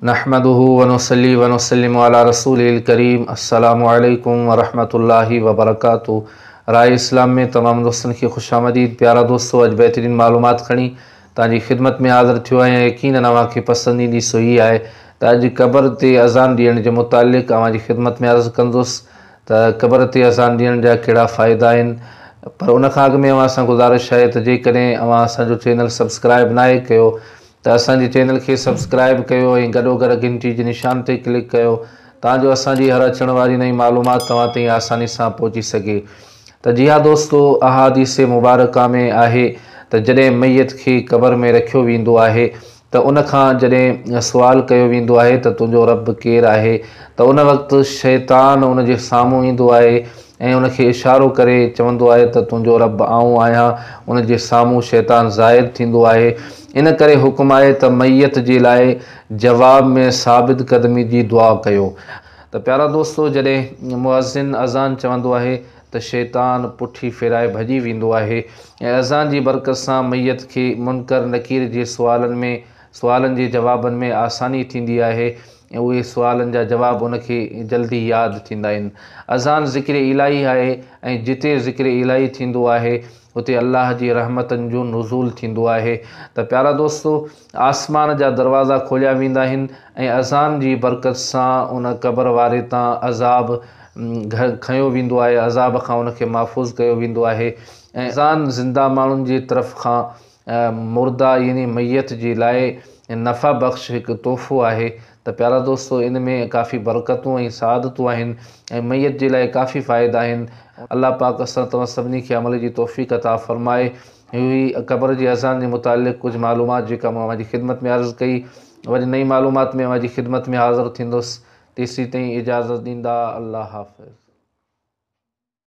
नहमदुहु व नुसल्ली व नुसल्लिमु अला रसूलिल करीम। अस्सलामु अलैकुम व रहमतुल्लाहि व बरकातुहू। राय इस्लाम में तमाम दोस्तन की खुशामदीद। प्यारा दोस्तों, अज बेहतरीन मालूमात खणी ताजी खिदमत में हाज़िर थियो आहियां। यकीनन अव्हांखे पसंदीदी सो ही आहे त अज कबर ते अज़ान ॾियण जे मुतालिक़ अव्हांजी खिदमत में अर्ज़ कंदुसि त कबर ते अज़ान ॾियण जा कहिड़ा फ़ाइदा आहिनि। पर उन खां अॻु में अव्हां सां गुज़ारिश आहे त जेकॾहिं अव्हां असांजो चैनल सब्सक्राइब नाहे कयो त असांजे चैनल खे सब्सक्राइब कयो ऐं गॾोगॾु घंटी जे निशान ते क्लिक कयो ताजो असांजी हर अचण वारी नई मालूमात तव्हां ताईं आसानी सां पहुची सघे। त जी हाँ दोस्तो, अहादीस मुबारका में आहे त जॾहिं मैयत खे क़बर में रखियो वेंदो आहे त उन खां जॾहिं सुवाल कयो वेंदो आहे त तुंहिंजो रब केरु आहे, त उन वक़्तु शैतान उन जे साम्हूं ईंदो आहे ऐं उनखे इशारो करे चवंदो आहे त तुंहिंजो रब आऊं आहियां। उन जे साम्हूं शैतान ज़ाहिर थींदो आहे। इन करे हुकुम आहे त मैयत जे लाइ जवाब में साबित क़दमी जी दुआ कयो। त प्यारा दोस्तो, जॾहिं मुअज़्ज़िन अज़ान चवंदो आहे त शैतान पुठी फिराए भॼी वेंदो आहे ऐं अज़ान जी बरकत सां मैयत खे मुनकर नकीर जे सुवालनि जे जवाबनि में आसानी थींदी आहे ऐं उहे सुवालनि जा जवाब उनखे जल्दी यादि थींदा आहिनि। अज़ान ज़िक्र इलाही आहे ऐं जिते ज़िक्र इलाही थींदो आहे उते अल्लाह जी रहमतनि जो नुज़ूल थींदो आहे। त प्यारा दोस्तो, आसमान जा दरवाज़ा खोलिया वेंदा आहिनि ऐं अज़ान जी बरकत सां उन क़बर वारे तां अज़ाब खयो वेंदो आहे, अज़ाब खां उनखे महफ़ूज़ कयो वेंदो आहे। ऐं अज़ान ज़िंदा माण्हुनि जी तरफ़ खां मुर्दा यानी मैयत जे लाइ नफ़ा बख़्श हिकु तोहफ़ो आहे। त प्यारा दोस्तो, इन में काफ़ी बरकतूं ऐं सआदतूं आहिनि ऐं मैयत जे लाइ काफ़ी फ़ाइदा आहिनि। अल्लाह पाक असां तव्हां सभिनी खे अमल जी तौफ़ीक़ अता फ़रमाए। हुई क़बर जी अज़ान जे मुतालिक़ कुझु मालूमात जेका मां अव्हांजी खिदमत में अर्ज़ु कई। वरी नई मालूमात में अव्हांजी खिदमत में हाज़िर थींदुसि। तेसीं ताईं इजाज़त ॾींदा। अल्लाह हाफ़िज़।